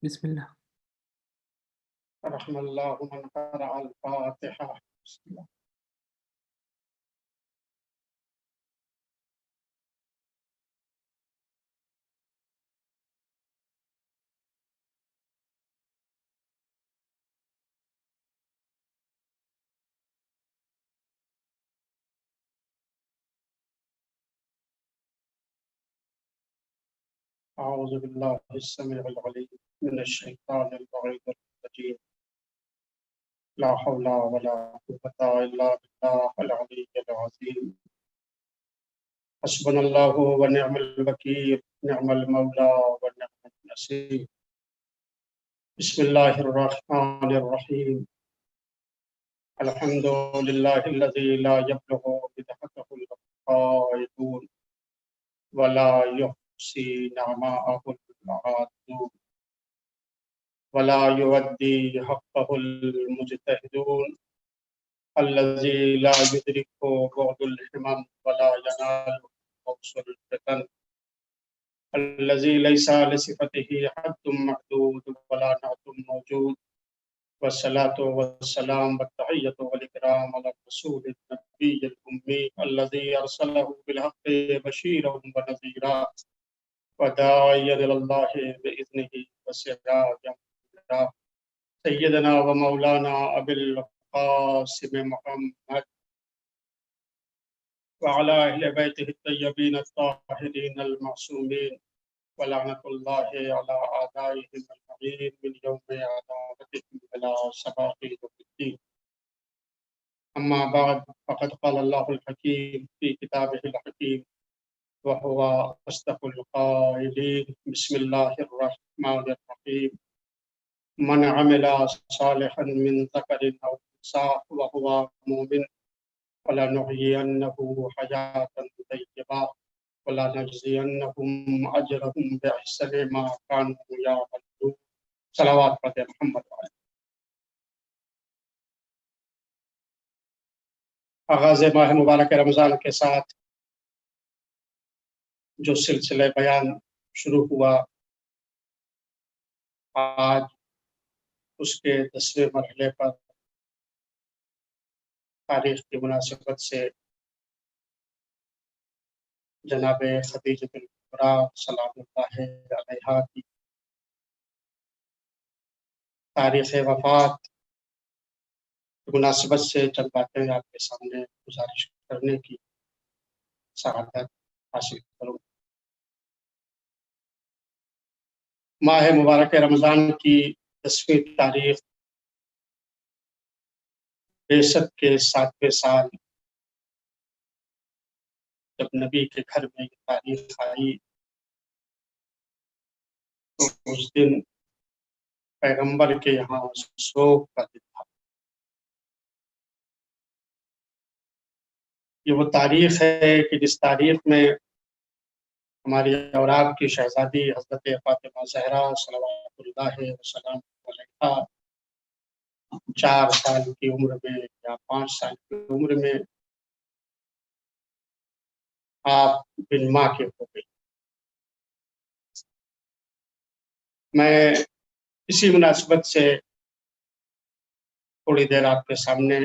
बिस्मिल्लाह। रहमल्लाहु मन क़रा अल फ़ातिहा। अऊज़ु बिल्लाहि स्समीउल अलीम मिनश शैतानिर रजीम। ला हौला वला कुव्वता इल्ला बिल्लाहिल अलिय्यिल अज़ीम। हस्बुनल्लाहु व निअमल वकील, निअमल मौला व निअमन नसीर। बिस्मिल्लाहिर रहमानिर रहीम। अल्हम्दुलिल्लाहिल्लज़ी ला यब्लुगु बिदहतहुल क़ाइदून व ला युहसी निअमाअहुल आदून वला युअद्दी हक़्क़हुल मुजतहिदून अल्लज़ी ला युदरिकु बुअदुल हिमम वला यनालु गौसुल फितन अल्लज़ी लैसा लिसिफ़तिही हद्दुम महदूद वला नअतुम मौजूद वस्सलातु वस्सलाम वत्तहिय्यतु वल इकराम अला रसूलिन नबिय्यिल उम्मी अल्लज़ी अरसलहु बिल हक़्क़ि बशीरन व नज़ीरा व दाइय्यन इलल्लाहि बिइज़्निही व सिराजम मुनीरा। सय्यदना व मौलाना अबिल क़ासिम मुहम्मद व अला अहले बैतिही अत्तय्यबीन अत्ताहिरीन अल मासूमीन व लअनतुल्लाहि अला आदाइहिम अजमईन मिन यौमि अदावतिहिम इला सबाक़ि यौमिद्दीन। अम्मा बाद फ़क़द क़ाल अल्लाहुल हकीम फ़ी किताबिहिल हकीम व हुवा अस्दक़ुल क़ाइलीन। बिस्मिल्लाहिर रहमानिर रहीम। मन अमिला सालिहन मिन ज़करिन औ उन्सा व हुवा मुमिन फलनुहयियन्नहु हयातन तय्यबा व लनजज़ियन्नहुम अजरहुम बिअहसनि मा कानू यअमलून। सलावत पढ़े मोहम्मद वाले। आगाज़ माह मुबारक रमज़ान के साथ जो सिलसिले बयान शुरू हुआ, आज उसके 10वें मरहले पर तारीख की मुनासिबत से जनाब खदीजतुल कुबरा सलामुल्लाह अलैहा की तारीख़ वफ़ात की मुनासिबत से चंद बातें आपके सामने गुजारिश करने की सआदत हासिल करूँ। माह मुबारक रमज़ान की 10वीं तारीख बेशत के 7वें साल जब नबी के घर में ये तारीख आई तो उस दिन पैगंबर के यहाँ शोक का दिन था। ये वो तारीख है कि जिस तारीख में हमारी और आपकी शहजादी हज़रत फ़ातिमा ज़हरा सल्लल्लाहु अलैहि वसल्लम अलैहा 4 साल की उम्र में या 5 साल की उम्र में आप बिन माँ के हो गई। मैं इसी मुनासिबत से थोड़ी देर आपके सामने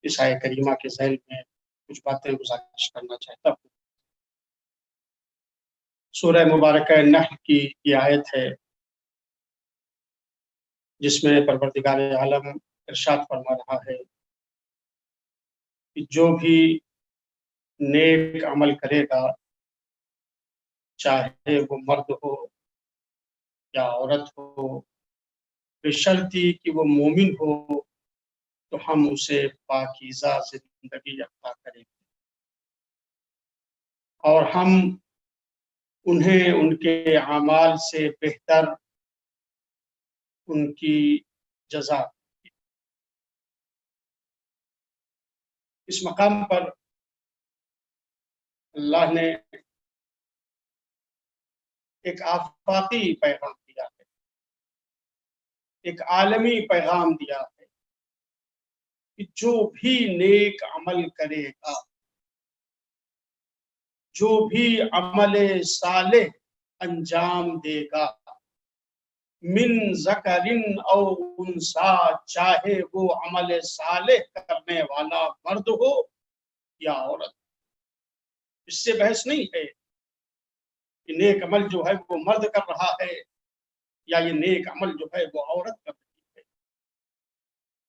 इस आय करीमा के ज़ैल में कुछ बातें गुज़ारिश करना चाहता हूँ। सूरह मुबारक नहल की ये आयत है जिसमें परवरदिगार आलम इरशाद फरमा रहा है कि जो भी नेक अमल करेगा, चाहे वो मर्द हो या औरत हो, बशर्ती कि वो मोमिन हो, तो हम उसे पाकीज़ा जिंदगी अता करेंगे और हम उन्हें उनके अमाल से बेहतर उनकी जज़ा। इस मकाम पर अल्लाह ने एक आफाकी पैगाम दिया है, एक आलमी पैगाम दिया है कि जो भी नेक अमल करेगा, जो भी अमल सालेह अंजाम देगा, मिन ज़करिन औ उनसा, चाहे वो अमल सालेह करने वाला मर्द हो या औरत। इससे बहस नहीं है कि नेक अमल जो है वो मर्द कर रहा है या ये नेक अमल जो है वो औरत कर रही है।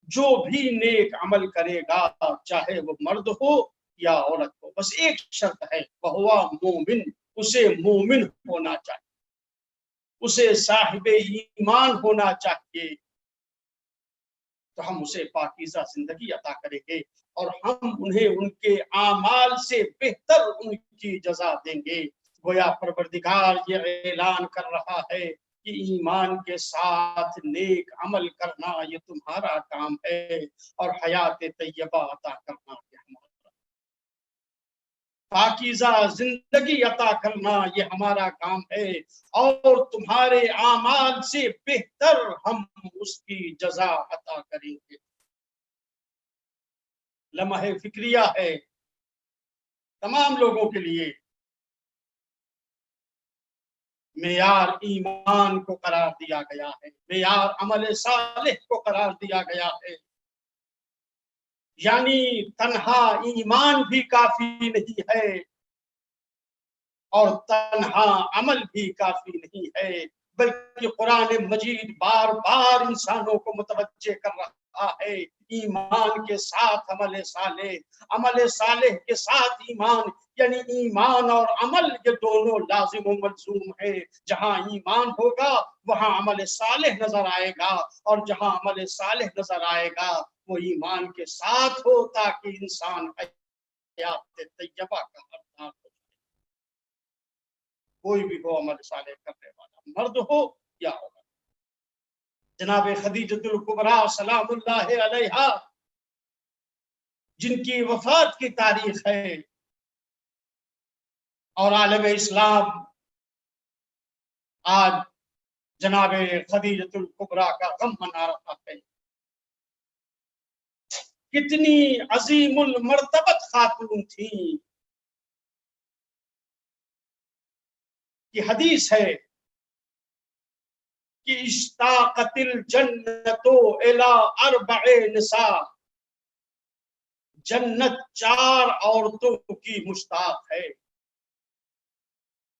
जो भी नेक अमल करेगा, चाहे वो मर्द हो या औरत हो, बस एक शर्त है, वहुवा मोमिन, उसे मोमिन होना चाहिए, उसे साहिबे ईमान होना चाहिए। तो हम उसे पाकीज़ा जिंदगी अता करेंगे और हम उन्हें उनके आमाल से बेहतर उनकी जजा देंगे। गोया परवरदिगार ये ऐलान कर रहा है कि ईमान के साथ नेक अमल करना ये तुम्हारा काम है और हयात तैयबा अता करना ये हमारा, पाकीज़ा जिंदगी अता करना ये हमारा काम है और तुम्हारे आमाल से बेहतर हम उसकी जजा अता करेंगे। लम्हे फिक्रिया है तमाम लोगों के लिए, मेयार ईमान को करार दिया गया है, मेयार अमल सालेह को करार दिया गया है। यानी तन्हा ईमान भी काफी नहीं है और तन्हा अमल भी काफी नहीं है, बल्कि कुरान मजीद बार बार इंसानों को मुतवज्जे कर रहा है ईमान के साथ अमल सालेह के साथ ईमान। यानी ईमान और अमल ये दोनों लाजिम व मलजूम है। जहां ईमान होगा वहां अमल सालेह नजर आएगा और जहां अमल सालेह नजर आएगा वो ईमान के साथ हो, ताकि इंसान हयात तैयबा का हकदार हो। कोई भी हो अमल सालेह करने वाला, मर्द हो या औरत। जनाब खदीजतुल कुबरा सलामुल्लाह अलैहा, जिनकी वफात की तारीख है और आलम इस्लाम आज जनाब खदीजतुल कुबरा का गम मना रहा है। कितनी अजीमुल मर्तबत खातून थी कि हदीस है कि इश्ताकतिल जन्नतो इला अरबए निसा, जन्नत 4 औरतों की मुश्ताक है।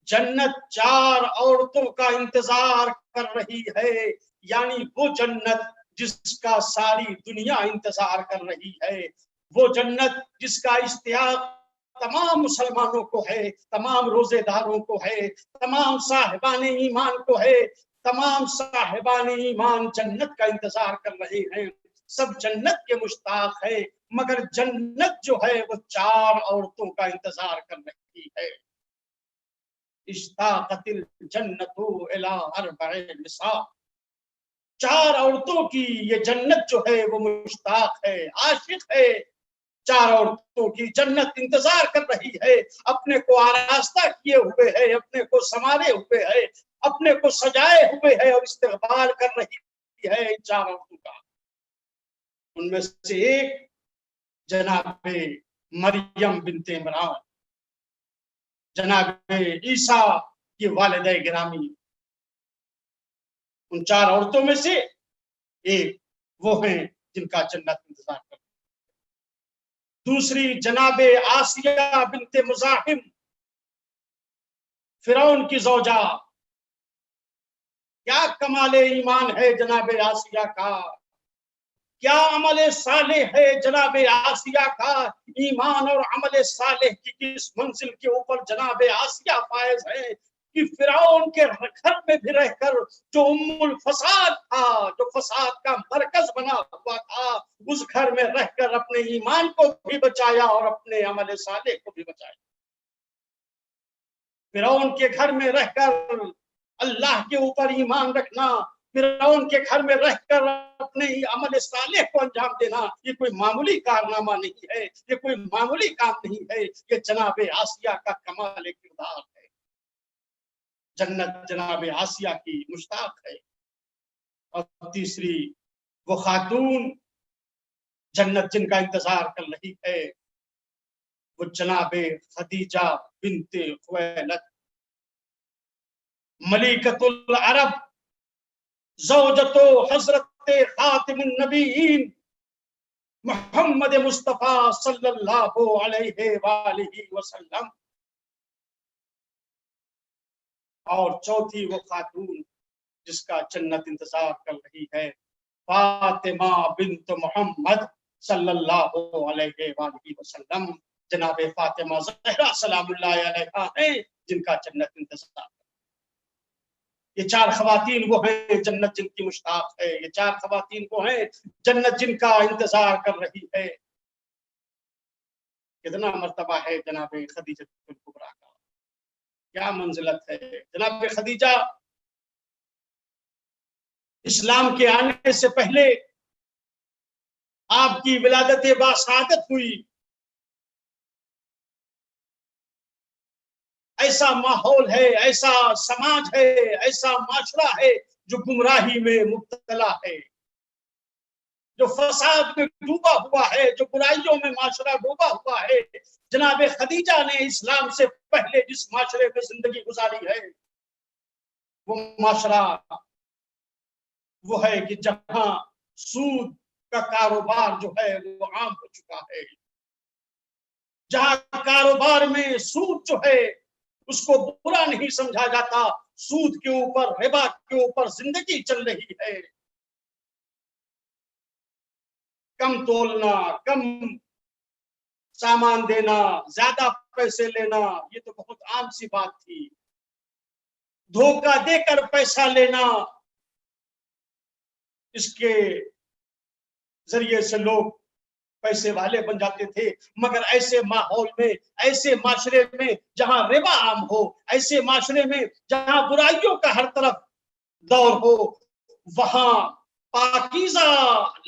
जन्नत 4 औरतों का इंतजार कर रही है, यानी वो जन्नत जिसका सारी दुनिया इंतजार कर रही है, वो जन्नत जिसका इश्तियाक तमाम मुसलमानों को है, तमाम रोजेदारों को है, तमाम साहिबान ईमान को है। तमाम साहिबान ईमान जन्नत का इंतजार कर रहे हैं, सब जन्नत के मुश्ताक है, मगर जन्नत जो है वो 4 औरतों का इंतजार कर रही है। इश्ताकतिल जन्नतु इला अरबए निसा, 4 औरतों की ये जन्नत जो है वो मुश्ताक है, आशिक है। 4 औरतों की जन्नत इंतजार कर रही है, अपने को आरास्ता किए हुए है, अपने को संवारे हुए है, अपने को सजाए हुए है और इस्तकबाल कर रही है इन 4 औरतों का। उनमें से एक जनाबे मरियम बिनते इमरान, जनाब ईसा की वालिदा गिरामी, उन 4 औरतों में से एक वो हैं जिनका जन्नत इंतजार कर। दूसरी जनाबे आसिया बिनते मुजाहिम, फिरौन की जौजा। क्या कमाले ईमान है जनाबे आसिया का, क्या अमल साले है जनाबे आसिया का। ईमान और अमल साले की किस मंजिल के ऊपर जनाबे आसिया फायज है कि फिरौन के घर में भी रहकर जो उम्मुल फसाद था, जो फसाद का मरकज बना हुआ था, उस घर में रहकर अपने ईमान को भी बचाया और अपने अमल साले को भी बचाया। फिरौन के घर में रहकर अल्लाह के ऊपर ईमान रखना, फिरौन के घर में रहकर अपने अमल सालेह को अंजाम देना, ये कोई मामूली कारनामा नहीं है, ये कोई मामूली काम नहीं है, ये जनाबे आसिया का कमाल किरदार है। जन्नत जनाबे आसिया की मुश्ताक है। और तीसरी वो खातून जन्नत जिनका इंतजार कर रही है, वो जनाबे खदीजा बिनते खुवैलद, मलिकतुल अरब, ज़ौजतो हजरत खातिमुन नबीयीन मोहम्मद मुस्तफा सल्लल्लाहु अलैहि वसल्लम। और चौथी वो खातून जिसका जन्नत इंतजार कर रही है, फातिमा बिन्त मोहम्मद सल्लल्लाहु अलैहि वसल्लम। जनाबे फातिमा ज़हरा सलामुल्लाह अलैहा है जिनका जन्नत इंतजार। ये चार खवातीन वो हैं जन्नत जिनकी मुश्ताक है, ये चार खवातीन वो हैं जन्नत जिनका इंतजार कर रही है। कितना मर्तबा है जनाबे खदीजतुल कुबरा का, क्या मंजिलत है। जनाबे खदीजा इस्लाम के आने से पहले आपकी विलादत बासादत हुई। ऐसा माहौल है, ऐसा समाज है, ऐसा माशरा है जो गुमराही में मुब्तला है, जो फसाद में डूबा हुआ है, जो बुराइयों में माशरा डूबा हुआ है। जनाब खदीजा ने इस्लाम से पहले जिस माशरे में जिंदगी गुजारी है, वो माशरा वो है कि जहां सूद का कारोबार जो है वो आम हो चुका है, जहां कारोबार में सूद जो है उसको बुरा नहीं समझा जाता, सूद के ऊपर, रिबा के ऊपर जिंदगी चल रही है। कम तोलना, कम सामान देना, ज्यादा पैसे लेना, ये तो बहुत आम सी बात थी। धोखा देकर पैसा लेना, इसके जरिए से लोग पैसे वाले बन जाते थे। मगर ऐसे माहौल में, ऐसे माशरे में जहां रिबा आम हो, ऐसे माशरे में जहां बुराइयों का हर तरफ दौर हो, वहां पाकीज़ा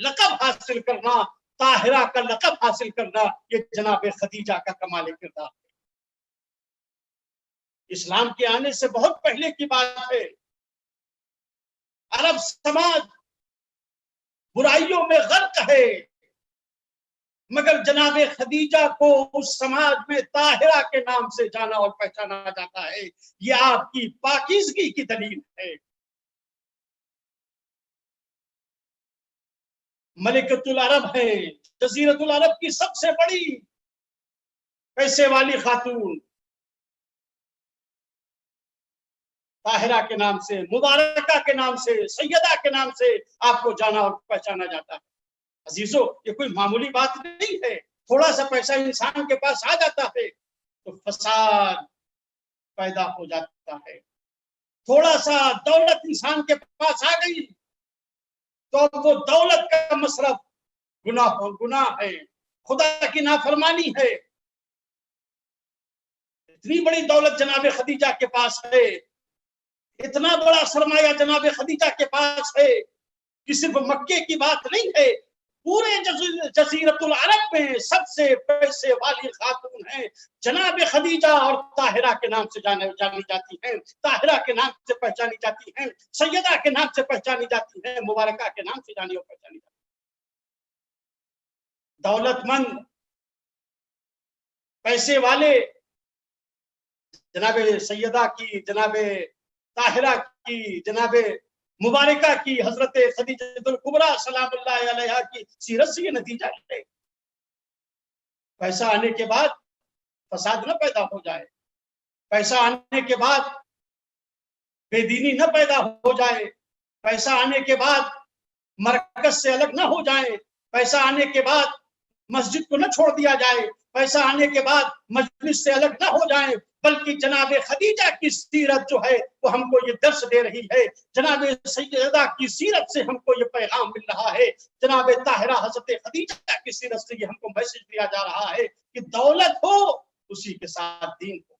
लक़ब हासिल करना, ताहिरा का लक़ब हासिल करना, ये जनाब खदीजा का कमाल किरदार है। इस्लाम के आने से बहुत पहले की बात है। अरब समाज बुराइयों में गर्क है, मगर जनाबे खदीजा को उस समाज में ताहिरा के नाम से जाना और पहचाना जाता है। ये आपकी पाकीज़गी की दलील है। मलिकतुल अरब है, जजीरतुल अरब की सबसे बड़ी पैसे वाली खातून, ताहिरा के नाम से, मुबारका के नाम से, सैयदा के नाम से आपको जाना और पहचाना जाता है। अजीजों, ये कोई मामूली बात नहीं है। थोड़ा सा पैसा इंसान के पास आ जाता है तो फसाद पैदा हो जाता है। थोड़ा सा दौलत इंसान के पास आ गई तो वो दौलत का मसरफ गुनाह है, खुदा की नाफरमानी है। इतनी बड़ी दौलत जनाब खदीजा के पास है, इतना बड़ा सरमाया जनाब खदीजा के पास है कि सिर्फ मक्के की बात नहीं है, पूरे जजीरतुल अरब में सबसे पैसे वाली खातून है जनाब खदीजा, और ताहिरा के नाम से जानी जाती हैं, ताहिरा के नाम से पहचानी जाती हैं, सैयदा के नाम से पहचानी जाती हैं, मुबारका के नाम से जानी और पहचानी जाती हैं। दौलतमंद, पैसे वाले जनाबे सैयदा की, जनाबे ताहिरा की, जनाबे मुबारका की, हजरत खदीजतुल कुबरा सलामुल्लाह अलैहा की सीरत से ये नतीजा है। पैसा आने के बाद फसाद न पैदा हो जाए, पैसा आने के बाद बेदीनी न पैदा हो जाए, पैसा आने के बाद मरकज से अलग न हो जाए, पैसा आने के बाद मस्जिद को न छोड़ दिया जाए, पैसा आने के बाद मजलिस से अलग न हो जाए, बल्कि जनाब खदीजा की सीरत जो है वो हमको ये दर्श दे रही है। जनाब सैयदा की सीरत से हमको ये पैगाम मिल रहा है, जनाब ताहिरा हजरत खदीजा की सीरत से ये हमको मैसेज दिया जा रहा है कि दौलत हो उसी के साथ दीन हो।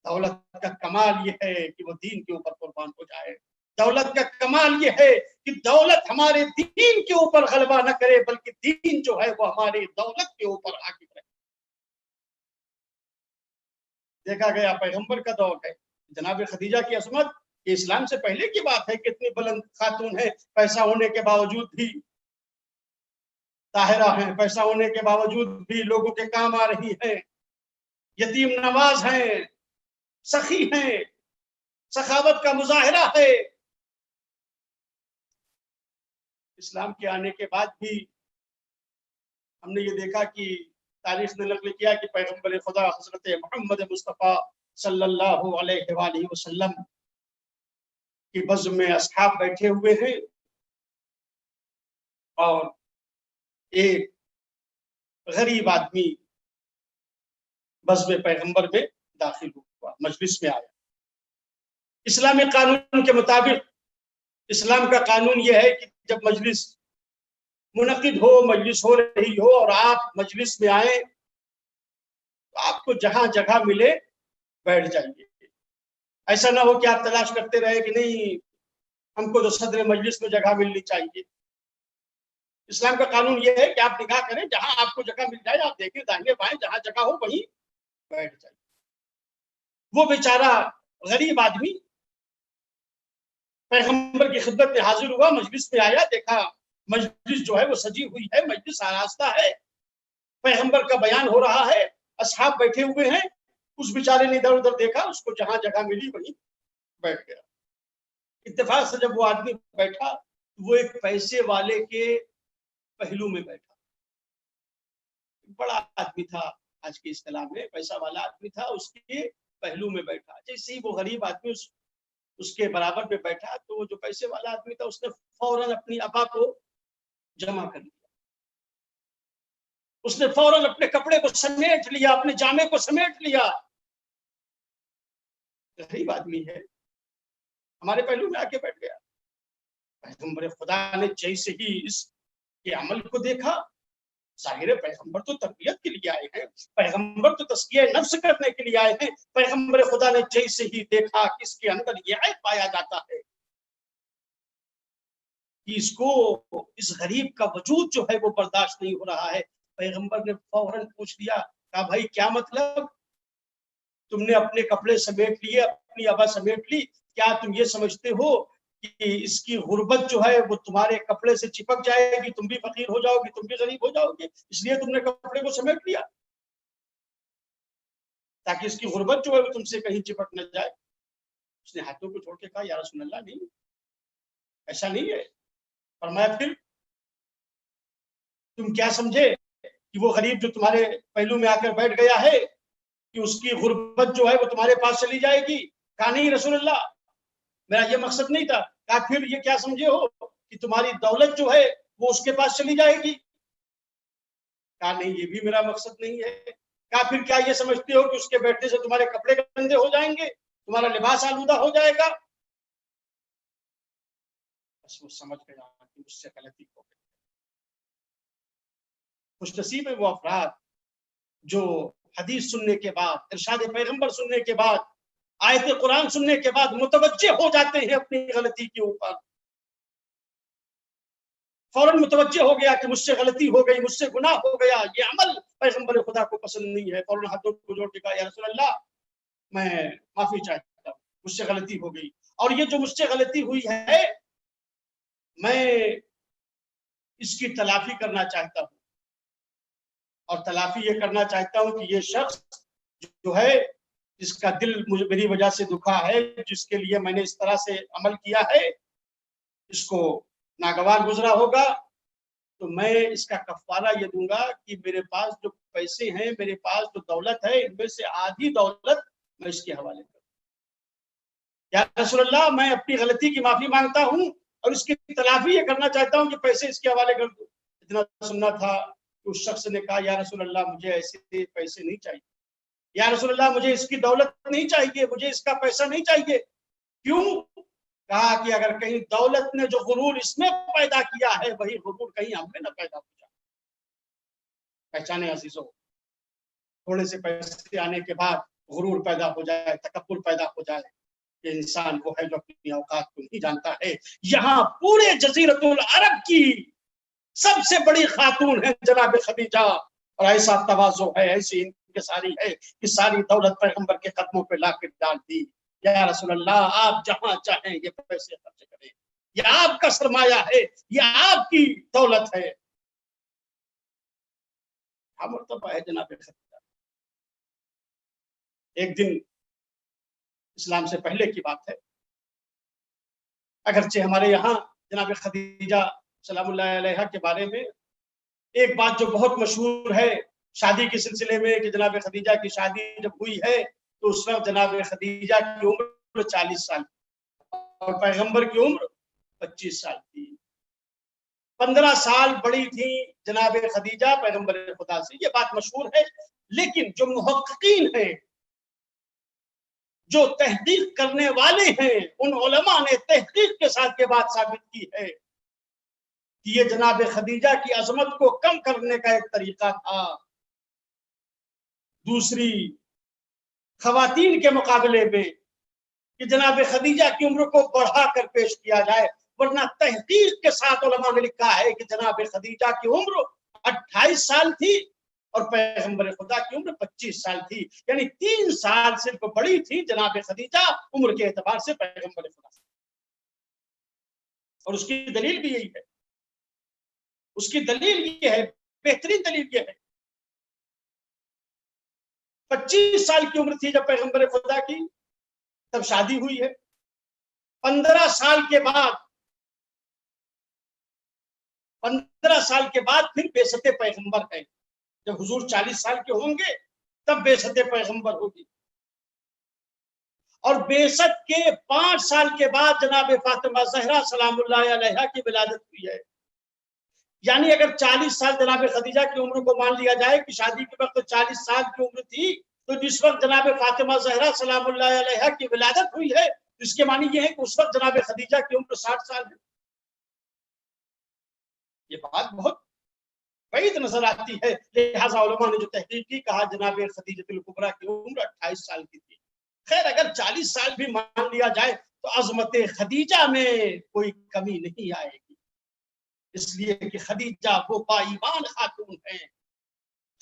दौलत का कमाल ये है कि वो दीन के ऊपर कुर्बान हो जाए। दौलत का कमाल ये है कि दौलत हमारे दीन के ऊपर गलबा न करे, बल्कि दीन जो है वो हमारी दौलत के ऊपर हाकिम रहे। देखा गया पैगंबर का दौर है, जनाब खदीजा की असमत ये इस्लाम से पहले की बात है। कितनी बुलंद खातून है, पैसा होने के बावजूद भी ताहिरा है, पैसा होने के बावजूद भी लोगों के काम आ रही है, यतीम नवाज है, सखी है, सखावत का मुजाहिरा है, इस्लाम के आने के बाद भी हमने ये देखा कि तारीख ने नकल किया कि पैगंबर खुदा हजरत मोहम्मद मुस्तफ़ा सल्लल्लाहु अलैहि वसल्लम की बज़्म में अस्हाब बैठे हुए हैं और एक गरीब आदमी बज़्म पैगंबर में दाखिल हुआ, मजलिस में आया। इस्लामी कानून के मुताबिक, इस्लाम का कानून यह है कि जब मजलिस मुनक़िद हो, मजलिस हो रही हो और आप मजलिस में आए तो आपको जहां जगह मिले बैठ जाइए। ऐसा ना हो कि आप तलाश करते रहे कि नहीं हमको तो सदर मजलिस में जगह मिलनी चाहिए। इस्लाम का कानून यह है कि आप निगाह करें, जहां आपको जगह मिल जाए आप देखें, दाहिने बाएं जहां जगह हो वहीं बैठ जाइए। वो बेचारा गरीब आदमी पैगंबर की खिदमत में हाजिर हुआ, मजलिस में आया, देखा मजलिस जो है वो सजी हुई है, मजलिस आरास्ता है, पैगंबर का बयान हो रहा है, अस्हाब बैठे हुए हैं। उस बेचारे ने इधर उधर देखा, उसको जहां जगह मिली वहीं बैठ गया। इत्तेफाक से जब वो आदमी बैठा, वो एक पैसे वाले के पहलू में बैठा। बड़ा आदमी था, आज के इस्तेलाह में पैसा वाला आदमी था, उसके पहलू में बैठा। जैसे ही वो गरीब आदमी उसके बराबर में बैठा तो वो जो पैसे वाला आदमी था उसने फौरन अपनी अबा को जमा कर लिया। उसने फौरन अपने कपड़े को समेट लिया, अपने जामे को समेट लिया। गरीब आदमी है, हमारे पहलू में आके बैठ गया। पैगंबर खुदा ने जैसे ही इसके अमल को देखा, जाहिर पैगंबर तो तरबियत के लिए आए हैं, पैगंबर तो तस्किया नफ्स करने के लिए आए हैं। पैगंबर खुदा ने जैसे ही देखा कि इसके अंदर यह ऐब पाया जाता है कि इसको, इस गरीब का वजूद जो है वो बर्दाश्त नहीं हो रहा है, पैगंबर ने फौरन पूछ लिया, कहा भाई क्या मतलब, तुमने अपने कपड़े समेट लिए, अपनी आबा समेट ली, क्या तुम ये समझते हो कि इसकी गुर्बत जो है वो तुम्हारे कपड़े से चिपक जाएगी, तुम भी फकीर हो जाओगी, तुम भी गरीब हो जाओगे, इसलिए तुमने कपड़े को समेट लिया ताकि इसकी गुर्बत जो है वो तुमसे कहीं चिपक न जाए। उसने हाथों को छोड़ के कहा, या रसूल अल्लाह, नहीं, ऐसा नहीं है। फरमाया, फिर तुम क्या समझे कि वो गरीब जो तुम्हारे पहलू में आकर बैठ गया है कि उसकी गुर्बत जो है वो तुम्हारे पास चली जाएगी? कहा, नहीं रसूल अल्लाह, मेरा ये मकसद नहीं था। कहा, फिर ये क्या समझे हो कि तुम्हारी दौलत जो है वो उसके पास चली जाएगी? कहा, नहीं, ये भी मेरा मकसद नहीं है। कहा, फिर क्या ये समझते हो कि उसके बैठने से तुम्हारे कपड़े गंदे हो जाएंगे, तुम्हारा लिबास आलूदा हो जाएगा? बस वो समझ गया कि मुझसे गलती हो गई। खुशनसीब है वो अफराद जो हदीस सुनने के बाद, इरशाद पैगंबर सुनने के बाद, आयत कुरान सुनने के बाद मुतवज्जे हो जाते हैं अपनी गलती के ऊपर। फौरन मुतवज्जे हो गया कि मुझसे गलती हो गई, मुझसे गुनाह हो गया, ये अमल पैगंबर खुदा को पसंद नहीं है। फौरन हाथों को जोड़ के कहा, या रसूल अल्लाह, मैं माफी चाहता हूँ, मुझसे गलती हो गई, और ये जो मुझसे गलती हुई है मैं इसकी तलाफी करना चाहता हूँ, और तलाफी ये करना चाहता हूँ कि ये शख्स जो है जिसका दिल मुझे मेरी वजह से दुखा है, जिसके लिए मैंने इस तरह से अमल किया है, इसको नागवार गुजरा होगा, तो मैं इसका कफारा ये दूंगा कि मेरे पास जो पैसे हैं, मेरे पास जो दौलत है, इनमें से आधी दौलत मैं इसके हवाले करूं। या रसूलल्लाह, मैं अपनी गलती की माफी मांगता हूं और इसकी तलाफी ये करना चाहता हूं कि पैसे इसके हवाले कर दूं। इतना सुनना था कि उस शख्स ने कहा, या रसूलल्लाह, मुझे ऐसे पैसे नहीं चाहिए, या रसूलल्लाह, मुझे इसकी दौलत नहीं चाहिए, मुझे इसका पैसा नहीं चाहिए। क्यों? कहा कि अगर कहीं दौलत ने जो गुरूर इसमें पैदा किया है, वही गुरूर कहीं हमने न पैदा हो जाए। पहचाने अजीजों, थोड़े से पैसे आने के बाद गुरूर पैदा हो जाए, तकब्बुर पैदा हो जाए, ये इंसान वो है जो अपनी औकात को नहीं जानता है। यहाँ पूरे जजीरतुल अरब की सबसे बड़ी खातून है जनाब खदीजा, और ऐसा तवाज़ो है, ऐसी इंकिसारी है कि सारी दौलत पैगंबर के कदमों पे लाके डाल दी। या रसूल अल्लाह, आप जहां चाहें ये पैसे खर्च करें, ये आपका सरमाया है, ये आपकी दौलत है। मर्तबा है जनाब खदीजा। एक दिन, इस्लाम से पहले की बात है, अगरचे हमारे यहाँ जनाब खदीजा सलामुल्लाह अलैहा के बारे में एक बात जो बहुत मशहूर है शादी के सिलसिले में कि जनाब खदीजा की शादी जब हुई है तो उस वक्त जनाब खदीजा की उम्र 40 साल और पैगंबर की उम्र 25 साल थी। 15 साल बड़ी थी जनाब खदीजा पैगंबर खुदा से, ये बात मशहूर है। लेकिन जो मुहक्किकीन हैं, जो तहकीक करने वाले हैं, उन उलमा ने तहकीक के साथ ये बात साबित की है कि ये जनाब खदीजा की अजमत को कम करने का एक तरीका था। दूसरी खवातीन के मुकाबले में कि जनाब खदीजा की उम्र को बढ़ाकर पेश किया जाए, वरना तहकीक के साथ उलमा ने लिखा है कि जनाब खदीजा की उम्र 28 साल थी और पैगंबर खुदा की उम्र 25 साल थी, यानी 3 साल सिर्फ बड़ी थी जनाब खदीजा उम्र के एतबार से पैगंबर खुदा से। और उसकी दलील भी यही है, उसकी दलील ये है, बेहतरीन दलील ये है, 25 साल की उम्र थी जब पैगंबर खुदा की, तब शादी हुई है। 15 साल के बाद 15 साल के बाद फिर बेसते पैगंबर है। जब हुजूर 40 साल के होंगे तब बेसते पैगंबर होगी। और बेसत के 5 साल के बाद जनाब फातिमा ज़हरा सलामुल्लाह अलैहा की विलादत हुई है। यानी अगर 40 साल जनाब खदीजा की उम्र को मान लिया जाए कि शादी के वक्त 40 साल की उम्र थी, तो जिस वक्त जनाब फातिमा ज़हरा सलामुल्लाह अलैहा की विलादत हुई है, इसके मानी ये है कि उस वक्त जनाब खदीजा की उम्र 60 साल है। ये बात बहुत बैद नजर आती है। लिहाजा उलमा ने जो तहकीक की, कहा जनाब खदीजतुल कुबरा की उम्र 28 साल की थी। खैर, अगर 40 साल भी मान लिया जाए तो अजमत खदीजा में कोई कमी नहीं आएगी, इसलिए कि खदीजा वो बाईमान खातून है,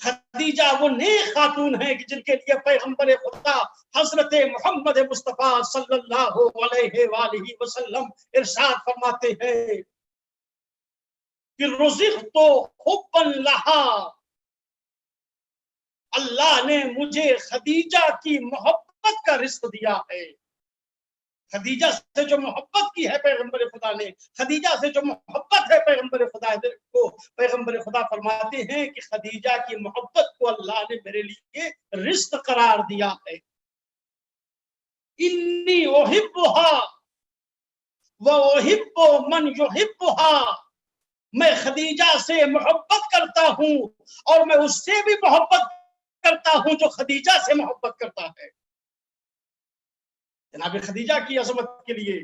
खदीजा वो नेक खातून है कि जिनके लिए पैगंबर खुदा हजरत मोहम्मद मुस्तफा सल्लल्लाहु अलैहि वसल्लम इरशाद फरमाते हैं कि रुज़िक़्तु हुब्बन लहा, अल्लाह ने मुझे खदीजा की मोहब्बत का रिज़्क़ दिया है। खदीजा से जो मोहब्बत की है पैगंबर खुदा ने, खदीजा से जो मोहब्बत है पैगंबर खुदा को, पैगंबर खुदा फरमाते हैं कि खदीजा की मोहब्बत को अल्लाह ने मेरे लिए रिज़्क़ करार दिया है। इन्नी उहिब्बुहा व उहिब्बु मन युहिब्बुहा, मैं खदीजा से मोहब्बत करता हूं और मैं उससे भी मोहब्बत करता हूं जो खदीजा से मोहब्बत करता है। जनाब खदीजा की अजमत के लिए,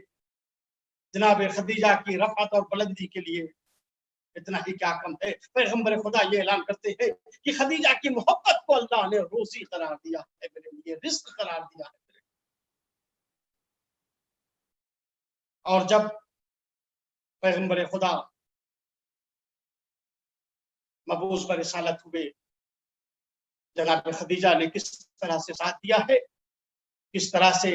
जनाब खदीजा की रफ़अत और बुलंदी के लिए इतना ही क्या कम है। पैगंबर खुदा ये ऐलान करते हैं कि खदीजा की मोहब्बत को अल्लाह ने रोजी करार दिया है, मेरे लिए रिज़्क़ करार दिया है। और जब पैगंबर खुदा मबूस पर रिसालत हुए, जनाब खदीजा ने किस तरह से साथ दिया है, किस तरह से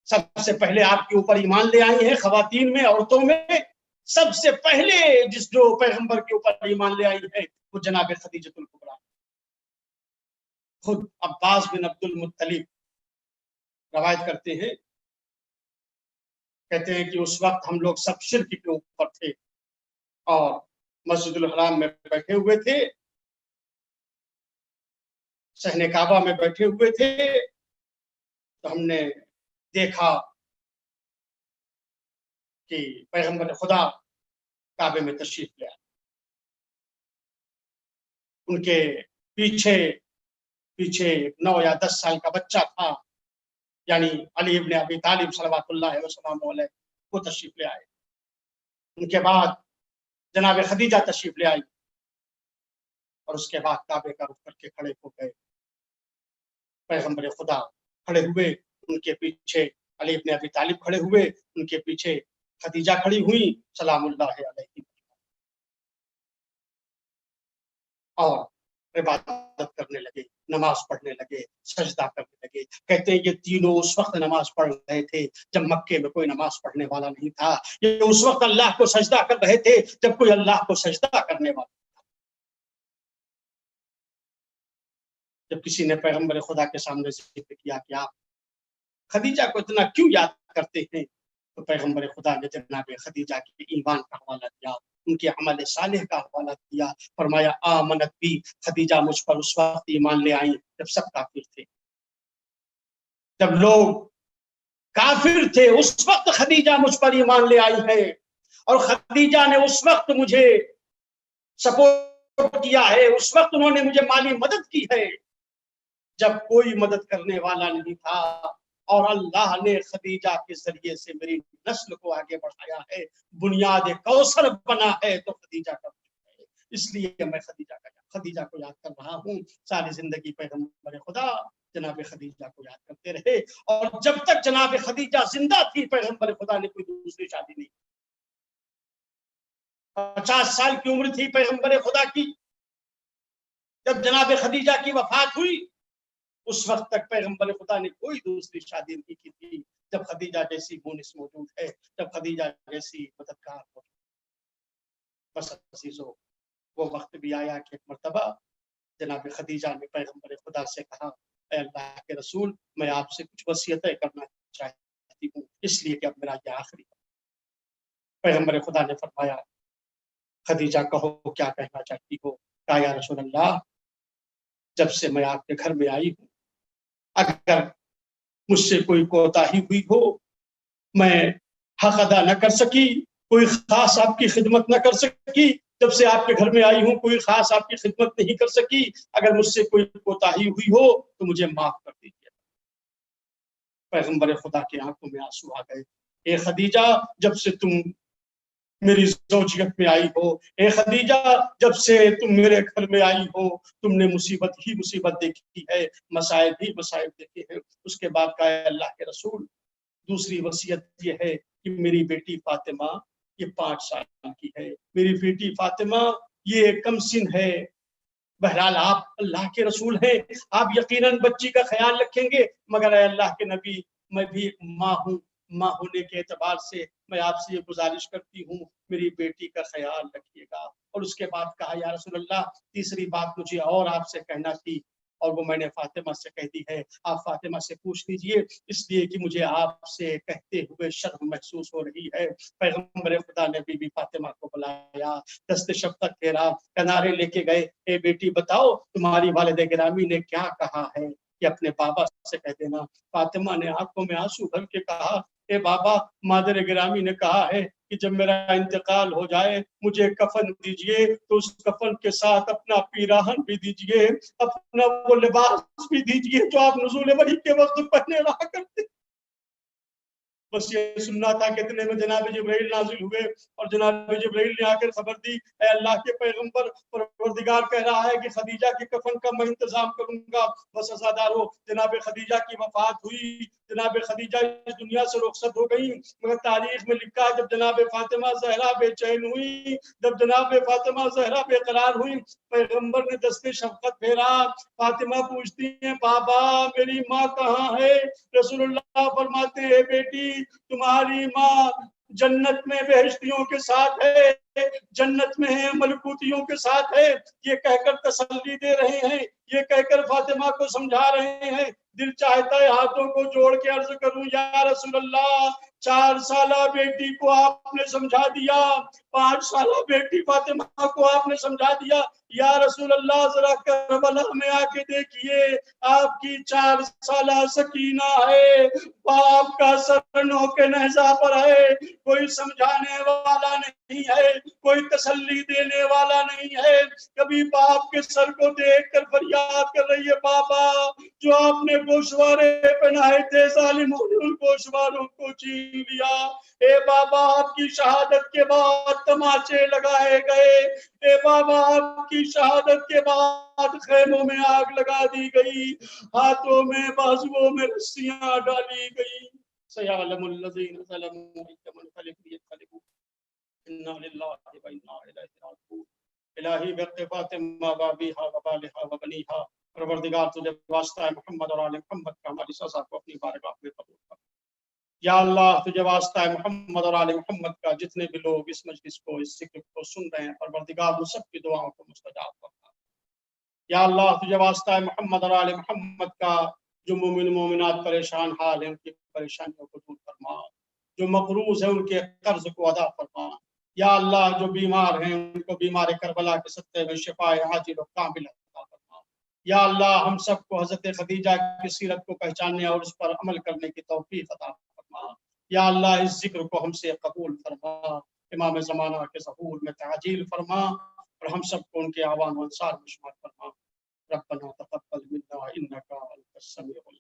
सबसे पहले आपके ऊपर ईमान ले आई है। खवातीन में, औरतों में सबसे पहले जिस जो पैगंबर के ऊपर ईमान ले आई है वो जनाब खदीजतुल कुबरा। खुद अब्बास बिन अब्दुल मुत्तलिब रवायत करते हैं, कहते हैं कि उस वक्त हम लोग सब शिर्क के ऊपर थे और मस्जिदुल हराम में बैठे हुए थे, सहने काबा में बैठे हुए थे, तो हमने देखा कि पैगंबर खुदा काबे में तशरीफ ले आए। उनके पीछे पीछे 9 या 10 साल का बच्चा था, यानी अली इब्न अबी तालिब सल्लल्लाहु अलैहि वो तशरीफ ले आए। उनके बाद जनाब खदीजा तशरीफ ले आई और उसके बाद काबे का रुख करके खड़े हो गए। पैगंबर खुदा खड़े हुए, उनके पीछे अली इब्न अबी तालिब खड़े हुए, उनके पीछे खदीजा खड़ी हुई सलामुल्लाह अलैहि, और इबादत करने लगे, नमाज पढ़ने लगे, सजदा करने लगे। कहते हैं ये तीनों उस वक्त नमाज पढ़ रहे थे जब मक्के में कोई नमाज पढ़ने वाला नहीं था। ये उस वक्त अल्लाह को सजदा कर रहे थे जब कोई अल्लाह को सजदा करने वाला। जब किसी ने पैगंबर खुदा के सामने जिक्र किया कि आप खदीजा को इतना क्यों याद करते हैं, तो पैगम्बर खुदा ने जनाब खदीजा के ईमान का हवाला दिया, उनके अमल सालेह का हवाला दिया। फरमाया आमनत भी, खदीजा मुझ पर उस वक्त ईमान ले आई जब सब काफिर थे, जब लोग काफिर थे, उस वक्त खदीजा मुझ पर ईमान ले आई है। और खदीजा ने उस वक्त मुझे सपोर्ट किया है, उस वक्त उन्होंने मुझे माली मदद की है जब कोई मदद करने वाला नहीं था। और अल्लाह ने खदीजा के जरिए से मेरी नस्ल को आगे बढ़ाया है, बुनियाद कौसर बना है तो खदीजा का है। इसलिए मैं खदीजा को याद कर रहा हूँ। सारी जिंदगी पैगम्बर खुदा जनाब खदीजा को याद करते रहे, और जब तक जनाब खदीजा जिंदा थी पैगम्बर खुदा ने कोई दूसरी शादी नहीं। 50 साल की उम्र थी पैगम्बर खुदा की जब जनाब खदीजा की वफात हुई। उस वक्त तक पैगम्बर खुदा ने कोई दूसरी शादी नहीं की थी। जब खदीजा जैसी मुनिस मौजूद है, जब खदीजा जैसी मददगार हो, बस अजीजों वो वक्त भी आया कि एक मर्तबा जनाब खदीजा ने पैगम्बर खुदा से कहा, ऐ अल्लाह के रसूल, मैं आपसे कुछ वसीयतें करना चाहती हूँ, इसलिए कि अब मेरा ये आखिरी। पैगम्बर खुदा ने फरमाया, खदीजा कहो क्या कहना चाहती हो। कहा, या रसूल अल्लाह, जब से मैं आपके घर में आई हूँ, अगर मुझसे कोई कोताही हुई हो, मैं हक अदा न कर सकी, कोई खास आपकी खिदमत न कर सकी, जब से आपके घर में आई हूँ कोई खास आपकी खिदमत नहीं कर सकी, अगर मुझसे कोई कोताही हुई हो तो मुझे माफ कर दीजिए। पैगम्बर खुदा की आंखों में आंसू आ गए। ए खदीजा, जब से तुम मेरी ज़ौजियत में आई हो, ए खदीजा, जब से तुम मेरे घर में आई हो, तुमने मुसीबत ही मुसीबत देखी है, मसाइब ही मसाइब देखे हैं। उसके बाद कहा, अल्लाह के रसूल, दूसरी वसीयत ये है कि मेरी बेटी फातिमा ये 5 साल की है, मेरी बेटी फातिमा ये कम सिन है। बहरहाल आप अल्लाह के रसूल हैं, आप यकीनन बच्ची का ख्याल रखेंगे, मगर अल्लाह के नबी, मैं भी माँ हूँ, माँ होने के एतबार से मैं आपसे ये गुजारिश करती हूँ, मेरी बेटी का ख्याल रखिएगा। और उसके बाद कहा, या रसूल अल्लाह, तीसरी बात मुझे और आपसे कहना थी, और वो मैंने फातिमा से कह दी है, आप फातिमा से पूछ लीजिए, इसलिए कि मुझे आपसे कहते हुए शर्म महसूस हो रही है। पैगम्बर खुदा ने बीबी फातिमा को बुलाया, दस्ते शफ़क़त फेरा, किनारे लेके गए, ए बेटी बताओ तुम्हारी वालिद गिरामी ने क्या कहा है, कि अपने बाबा से कह देना। फातिमा ने आंखों में आंसू भर के कहा, ए बाबा, मादर गिरामी ने कहा है कि जब मेरा इंतकाल हो जाए मुझे कफन दीजिए, तो उस कफन के साथ अपना पीराहन भी दीजिए, अपना वो लिबास भी दीजिए जो आप नुज़ूल वही के वक्त पहने रहा करते। बस ये सुनना था कि इतने में जनाब जिब्राइल नाजिल हुए, और जनाब जिब्राइल ने आकर खबर दी, ऐ अल्लाह के पैगंबर, परवरदिगार कह रहा है कि खदीजा के कफन का मैं इंतजाम करूंगा। बस अज़ादारो, जनाब खदीजा की वफात हुई, जनाब खदीजा इस दुनिया से रुखसत हो गई, मगर तारीख में लिखा है जब जनाब फातिमा ज़हरा बेचैन हुई, जब जनाब फातिमा ज़हरा बेकरार हुई, पैगंबर ने दस्ते शफ़क़त फेरा। फातिमा पूछती है, बाबा मेरी माँ कहाँ है? रसूलुल्लाह फरमाते हैं, बेटी तुम्हारी माँ जन्नत में बेहश्तियों के साथ है, जन्नत में है, मलकूतियों के साथ है। ये कहकर तसल्ली दे रहे हैं, ये कहकर फातिमा को समझा रहे हैं। दिल चाहता है हाथों को जोड़ के अर्ज करूं, या रसूलल्लाह, 4 साला बेटी को आपने समझा दिया, 5 साला बेटी फातिमा को आपने समझा दिया, या रसूल अल्लाह जरा करबला में आके देखिए, आपकी 4 साला सकीना है, बाप का सर नोके नहजा पर है, कोई समझाने वाला नहीं है, कोई तसल्ली देने वाला नहीं है। कभी बाप के सर को देख कर फरियाद कर रही है, बाबा जो आपने गोशवारे पहनाए थे जालिमों ने उन गोशवारों को छीन लिया। ए बाबा, आपकी शहादत के बाद तमाचे लगाए गए, ए बाबा आपकी शहादत के बाद खेमों में आग लगा दी गई, हाथों में बाजुओं में रस्सियां डाली गई। सयालमुल्लज़ीन ज़लमू कमन खलिक़ु इन्ना लिल्लाहि व इन्ना इलैहि राजिऊन। इलाही वक्त फातिमा बाबीहा व बालिहा व बनीहा, परवरदिगार तुझे वास्ता है मोहम्मद और आले मोहम्मद का हमारी सजा को अपनी बारगाह में कबूल कर। या अल्लाह, तुझे वास्ता है मोहम्मद और आले मोहम्मद का, जितने भी लोग इस मजलिस को, इस जिक्र को सुन रहे हैं, परवरदिगार उन सबकी दुआओं को मुस्तजाब फरमा। या अल्लाह, तुझे वास्ता है मोहम्मद और आले मोहम्मद का, जो मोमिन मोमिनात परेशान हाल हैं उनकी परेशानियों को दूर फरमा। जो मकरूज है उनके कर्ज को अदा फरमा। या अल्लाह जो बीमार हैं उनको बीमार करबला के सत्ते में शिफाए आजिल और कामिल अता फरमा। या अल्लाह हम सबको हजरत खदीजा की सीरत को पहचानने और उस पर अमल करने की तौफीक अता फरमा। या अल्लाह इस जिक्र को हमसे कबूल फरमा, इमाम ज़माना के ज़हूर में ताजील फरमा और हम सबको उनके आवान व अंसार में शुमार फरमा। रब्बना तक़ब्बल मिन्ना इन्नका अंतस समीउल